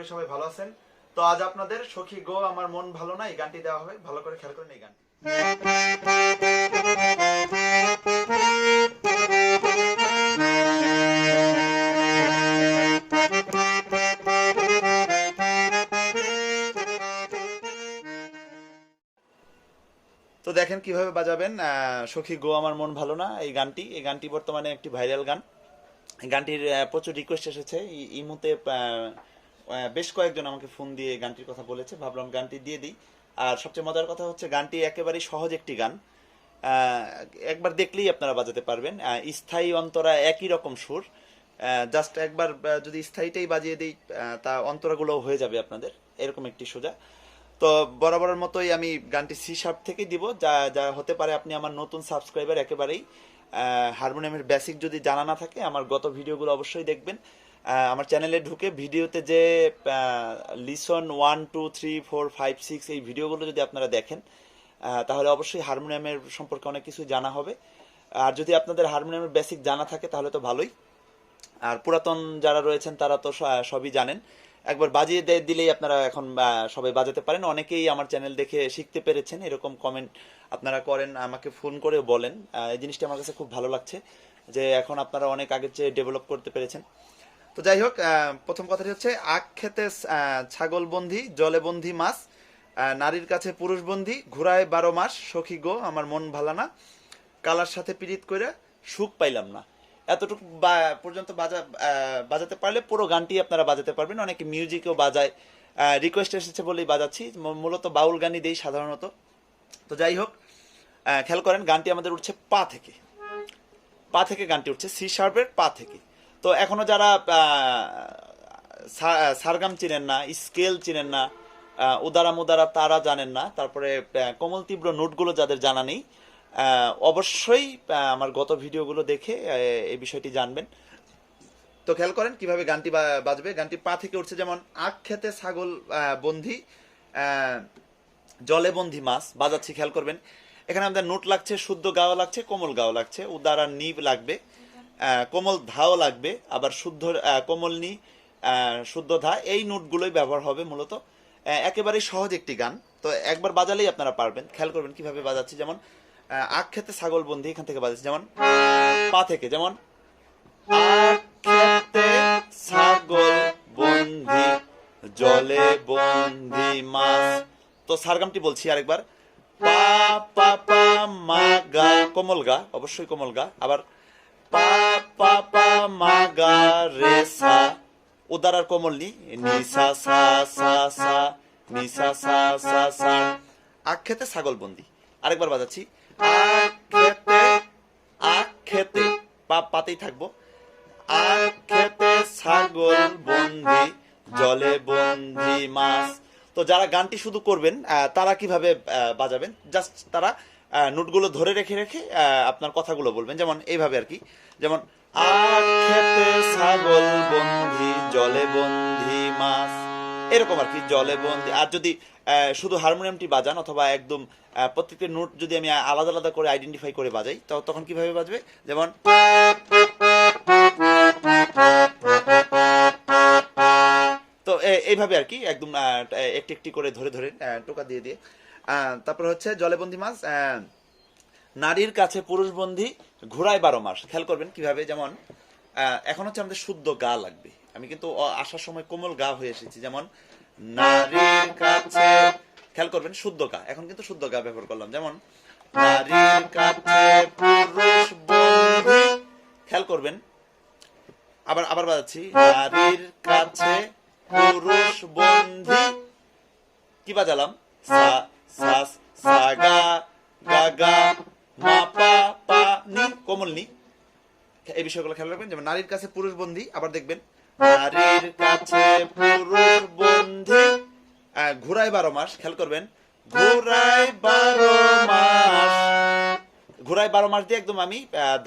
করি সবাই ভালো আছেন। তো আজ আপনাদের সখী গো আমার মন ভালো না এই গানটি দেওয়া হবে, ভালো করে খেয়াল করেন এই গানটি। তো দেখেন কিভাবে বাজাবেন সখী গো আমার মন ভালো না এই গানটি বর্তমানে একটি ভাইরাল গান। এই গানটির প্রচুর রিকোয়েস্ট এসেছে। ইমুতে বেশ কয়েকজন আমাকে ফোন দিয়ে গানটির কথা বলেছে, ভাবলাম গানটি দিয়ে দিই। আর সবচেয়ে মজার কথা হচ্ছে গানটি একেবারেই সহজ একটি গান, একবার দেখলেই আপনারা বাজাতে পারবেন। স্থায়ী অন্তরা একই রকম সুর, জাস্ট একবার যদি স্থায়ীটাই বাজিয়ে দিই তা অন্তরাগুলো হয়ে যাবে আপনাদের, এরকম একটি সোজা। তো বরাবরের মতোই আমি গানটি সি শার্প থেকেই দিব, যা যা হতে পারে আপনি আমার নতুন সাবস্ক্রাইবার, একেবারেই হারমোনিয়ামের বেসিক যদি জানা না থাকে আমার গত ভিডিওগুলো অবশ্যই দেখবেন। আমার চ্যানেলে ঢুকে ভিডিওতে যে লিসন 1 2 3 4 5 6 এই ভিডিওগুলো যদি আপনারা দেখেন তাহলে অবশ্যই হারমোনিয়ামের সম্পর্কে অনেক কিছু জানা হবে। আর যদি আপনাদের হারমোনিয়ামের বেসিক জানা থাকে তাহলে তো ভালোই, আর পুরাতন যারা রয়েছেন তারা তো সবই জানেন। একবার বাজিয়ে দিলেই আপনারা এখন সবাই বাজাতে পারেন। অনেকেই আমার চ্যানেল দেখে শিখতে পেরেছেন, এরকম কমেন্ট আপনারা করেন, আমাকে ফোন করে বলেন। এই জিনিসটা আমার কাছে খুব ভালো লাগছে যে এখন আপনারা অনেক আগের চেয়ে ডেভেলপ করতে পেরেছেন। তো যাই হোক, প্রথম কথাটি হচ্ছে আখ খেতে ছাগল বন্ধি, জলে বন্ধি মাছ, নারীর কাছে পুরুষ বন্ধি, ঘুরায় 12 মাস, সখী গো আমার মন ভালা না, কালার সাথে পীড়িত করে সুখ পাইলাম না। এতটুকু পর্যন্ত বাজাতে পারলে পুরো গানটি আপনারা বাজাতে পারবেন। অনেকে মিউজিকও বাজায়, রিকোয়েস্ট এসেছে বলেই বাজাচ্ছি। মূলত বাউল গানই দেই সাধারণত। তো যাই হোক, খেয়াল করেন গানটি আমাদের উঠছে পা থেকে গানটি উঠছে সি শার্পের পা থেকে। তো এখনো যারা সারগাম চিনেন না, স্কেল চিনেন না, উদারা মুদারা তারা জানেন না, তারপরে কোমল তীব্র নোটগুলো যাদের জানা নেই, অবশ্যই আমার গত ভিডিওগুলো দেখে এই বিষয়টি জানবেন। তো খেয়াল করেন কিভাবে গানটি বাজবে। গানটি পা থেকে উঠছে যেমন আখ খেতে ছাগল বন্ধি, জলে বন্ধি মাছ। বাজাচ্ছি, খেয়াল করবেন এখানে আমাদের নোট লাগছে, শুদ্ধ গাওয়া লাগছে, কোমল গাওয়া লাগছে, উদারা নিব লাগবে, কোমল ধাও লাগবে, আবার শুদ্ধ কোমল নি, শুদ্ধ ধা, এই নোটগুলোই ব্যবহার হবে মূলত। একেবারেই সহজ একটি গান, তো একবার বাজালেই আপনারা পারবেন। খেয়াল করবেন কিভাবে বাজাচ্ছি, যেমন আখ খেতে ছাগল বন্ধি এখান থেকে বাজাচ্ছি, যেমন পা থেকে, যেমন আখ খেতে ছাগল বন্ধি, জলে বন্ধি মাছ। তো সারগামটি বলছি আরেকবার, পা পা পা মা গা, কোমল গা, অবশ্যই কোমল গা, আবার পা পা পা মা গা রে সা, উদার আর কোমল নি, নি সা সা সা সা, নি সা সা সা সা। আখ খেতে ছাগল বন্ধি আরেকবার বাজাচ্ছি, আখ খেতে পাতেই থাকবো, আখ খেতে ছাগল বন্ধি, জলে বন্ধি মাছ। তো যারা গানটি শুধু করবেন তারা কিভাবে বাজাবেন, জাস্ট তারা নোটগুলো ধরে রেখে রেখে আপনার কথাগুলো বলবেন, যেমন এইভাবে আর কি, যেমন আখ খেতে ছাগল বন্ধি, জলে বন্ধি মাছ, এরকম আর কি, জলে বন্ধি। আর যদি শুধু হারমোনিয়ামটি বাজান অথবা একদম প্রত্যেকটি নোট যদি আমি আলাদা আলাদা করে আইডেন্টিফাই করে বাজাই, তখন কিভাবে বাজবে, যেমন তো এইভাবে আর কি, একদম একটি একটি করে ধরে ধরে টোকা দিয়ে দিয়ে। তারপর হচ্ছে জলেবন্দি মাছ, নারীর কাছে পুরুষ বন্ধি, ঘোড়ায় 12 মাস। খেয়াল করবেন কিভাবে, যেমন এখন হচ্ছে আমাদের শুদ্ধ গা লাগবে। আমি কিন্তু আসার সময় কোমল গা হয়ে এসেছি, যেমন নারীর কাছে, খেয়াল করবেন শুদ্ধ গা, এখন কিন্তু শুদ্ধ গা ব্যবহার করলাম, যেমন নারীর কাছে পুরুষ বন্ধি। খেয়াল করবেন আবার আবার বাজাচ্ছি, নারীর কাছে পুরুষ বন্ধি, কি বাজালাম, সা সা সা গা গা গা মা পা পা নি, কোমল নি। এই বিষয়গুলো খেয়াল রাখবেন, যেমন নারীর কাছে পুরুষ বন্ধি, আবার দেখবেন নারীর কাছে পুরুষ বন্ধি, ঘোড়ায় 12 মাস। খেয়াল করবেন ঘোড়ায় 12 মাস, ঘোড়ায় 12 মাস দিয়ে একদম আমি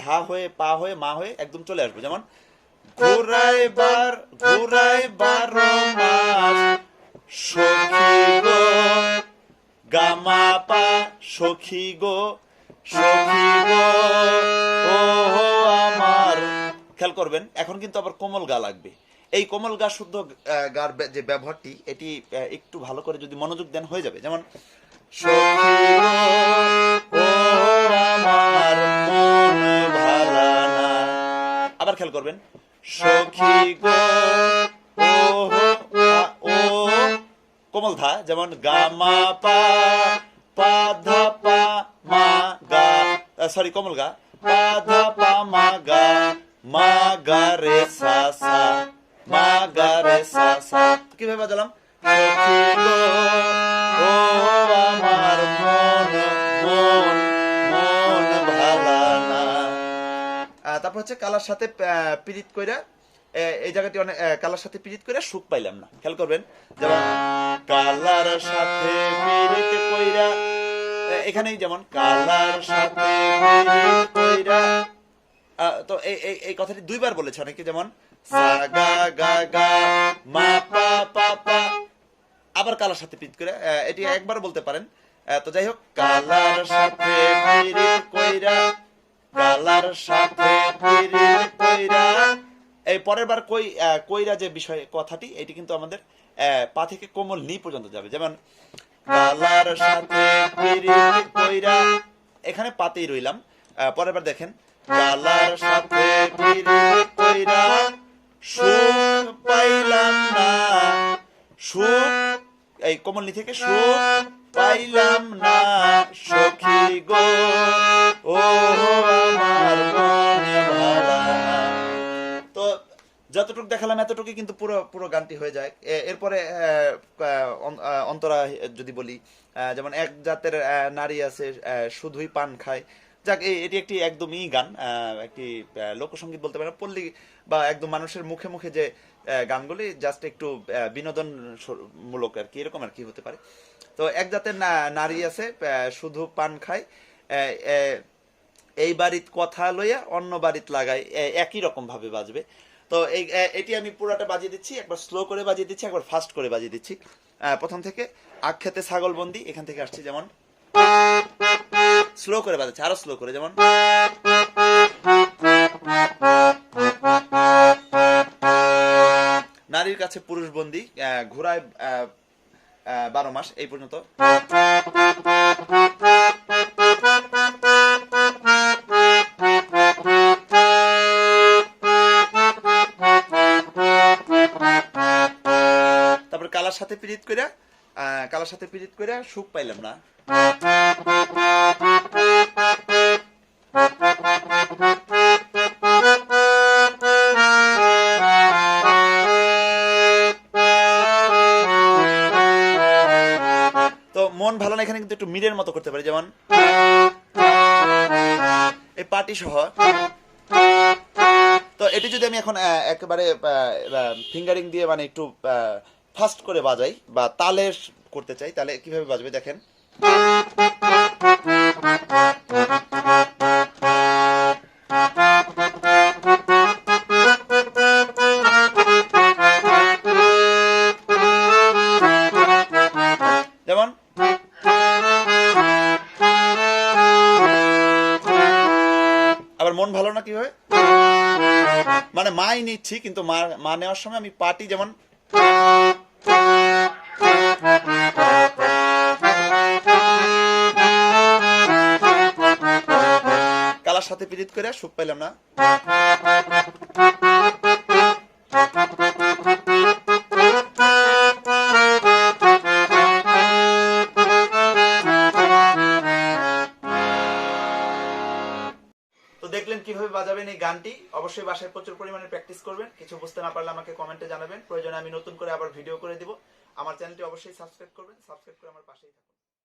ধা হয়ে পা হয়ে মা হয়ে একদম চলে আসবো, যেমন ঘোড়ায় 12 মাস, সখী গো গামা পা, সখী গো ও আমার। খেয়াল করবেন এখন কিন্তু আবার কোমল গা লাগবে, এই কোমল গা শুদ্ধ গার যে ব্যবহারটি এটি একটু ভালো করে যদি মনোযোগ দেন হয়ে যাবে। যেমন সখী গো, ও আমার মন ভালা না। আবার খেয়াল করবেন, সখী গো, ও কোমল ধা, যেমন গা মা পা, পা ধা পা মা গা, সরি কোমল গা, পা ধা পা মা গা, মা গা রে সা সা, মা গা রে সা সা। কিভাবে বাজালাম? সখী গো, ও আমার মন মন মন ভালা না। তারপর হচ্ছে কালার সাথে পীড়িত কইরা, এই জায়গাটি অনেক কালার সাথে পীড়িত কইরা সুখ পাইলাম না। খেয়াল করবেন, যেমন কালার সাথে পীড়িত কইরা, এখানেই যেমন কালার সাথে পীড়িত কইরা। তো এই কথাটি দুইবার বলেছে অনেকে, যেমন সা গা গা গা মা পা পা পা। আবার কালার সাথে পীড়িত করে, এটি একবার বলতে পারেন। তো যাই হোক, কালার সাথে পীড়িত কইরা, কালার সাথে পীড়িত কইরা। এই পরের বার কইরা যে বিষয় কথাটি, এটি কিন্তু আমাদের পা থেকে কোমল নি পর্যন্ত যাবে। যেমন কালার সাথে পীড়িত কইরা, এখানে পাতেই রইলাম। পরের বার দেখেন, কালার সাথে পীড়িত কইরা সুখ পাইলাম না, সুখ এই কোমল নি থেকে সুখ পাইলাম না, সখী গো, ও আমার মন ভালা না। তো যতটুকু দেখালাম এতটুকু কিন্তু পুরো পুরো গানটি হয়ে যায়। এরপরে অন্তরা যদি বলি, যেমন এক জাতের নারী আছে শুধুই পান খায়। যাক, এটি একটি একদমই গান, একটি লোকসঙ্গীত বলতে পারেন, পল্লী বা একদম মানুষের মুখে মুখে যে গানগুলি জাস্ট একটু বিনোদন মূলক আর কি, এরকম আর কি হতে পারে। তো এক জাতের নারী আছে শুধু পান খায়, এই বাড়িত কথা লইয়া অন্য বাড়িত লাগায়, একই রকম ভাবে বাজবে। তো এটি আমি পুরাটা বাজিয়ে দিচ্ছি, একবার স্লো করে বাজিয়ে দিচ্ছি, একবার ফাস্ট করে বাজিয়ে দিচ্ছি। প্রথম থেকে আখ খেতে ছাগল বন্দি, এখান থেকে আসছে, যেমন স্লো করে বাজাচ্ছে, আরো স্লো করে, যেমন নারীর কাছে পুরুষ বন্দি, ঘোড়ায় 12 মাস, এই পর্যন্ত। তারপর কালার সাথে পীড়িত কইরা, কালার সাথে পীড়িত কইরা সুখ পাইলাম না। মন ভালো না, এখানে কিন্তু একটু মিরের মতো করতে পারি, যেমন এই পাটি সহ। তো এটি যদি আমি এখন একেবারে ফিঙ্গারিং দিয়ে মানে একটু ফাস্ট করে বাজাই বা তালে করতে চাই, তাহলে কিভাবে বাজবে দেখেন। যেমন আবার মন ভালো না কিভাবে, মানে মাই নিচ্ছি কিন্তু মা নেওয়ার সময় আমি পাটি, যেমন কালার সাথে পীড়িত করে সুখ পাইলাম না। তো দেখলেন কিভাবে বাজাবেন এই গানটি। অবশ্যই বাসায় প্রচুর পরিমাণে প্র্যাকটিস করবেন। কিছু বুঝতে না পারলে আমাকে কমেন্টে জানাবেন, প্রয়োজনে আমি নতুন করে আবার ভিডিও করে দিব। আমার চ্যানেলটি অবশ্যই সাবস্ক্রাইব করবেন, সাবস্ক্রাইব করে আমার পাশেই থাকুন।